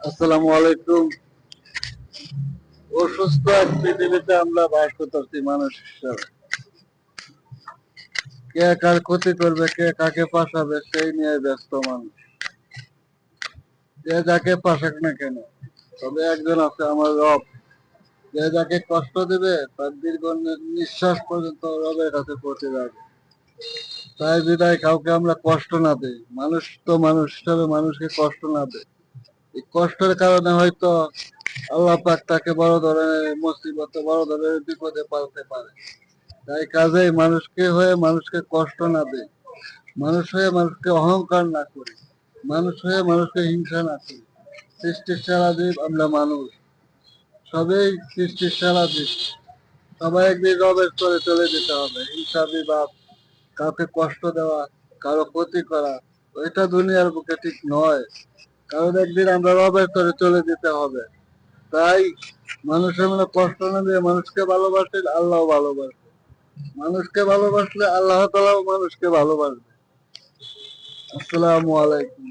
আসসালামু আলাইকুম। অসুস্থ এক পৃথিবীতে আমরা বাস করতেছি মানুষ হিসাবে। কে কার ক্ষতি করবে, কে কাকে ফাঁসাবে সেই নিয়ে ব্যস্ত মানুষ। যে যাকে ফাঁসাক না কেন, তবে একজন আছে আমার রব। যে যাকে কষ্ট দিবে তার দীর্ঘ নিঃশ্বাস পর্যন্ত রবের কাছে পৌঁছে যাবে। তাই বিদায় কাউকে আমরা কষ্ট না দিই। মানুষ তো মানুষ হিসাবে মানুষকে কষ্ট না দেয়। এই কষ্টের কারণে হয়তো আল্লাহ পাক তাকে বড় ধরনের মুসিবতে, বড় ধরনের বিপদে পালতে পারে। তাই কাজেই মানুষকে হয়ে মানুষকে কষ্ট না দেয়, মানুষ হয়ে মানুষকে অহংকার না করি, মানুষ হয়ে মানুষকে হিংসা না করি। সৃষ্টির সেরা জীব আমরা মানুষ, সবই সৃষ্টির সেরা জীব। সবাই একদিন রবের করে চলে যেতে হবে। হিংসা বিভাগ, কাউকে কষ্ট দেওয়া, কারো ক্ষতি করা, এটা দুনিয়ার বুকে ঠিক নয়। কারণ একদিন আমরা রবের করে চলে যেতে হবে। তাই মানুষের মনে কষ্ট না দিয়ে মানুষকে ভালোবাসলে আল্লাহ ভালোবাসে, মানুষকে ভালোবাসলে আল্লাহ তাআলাও মানুষকে ভালোবাসবে। আসসালামু আলাইকুম।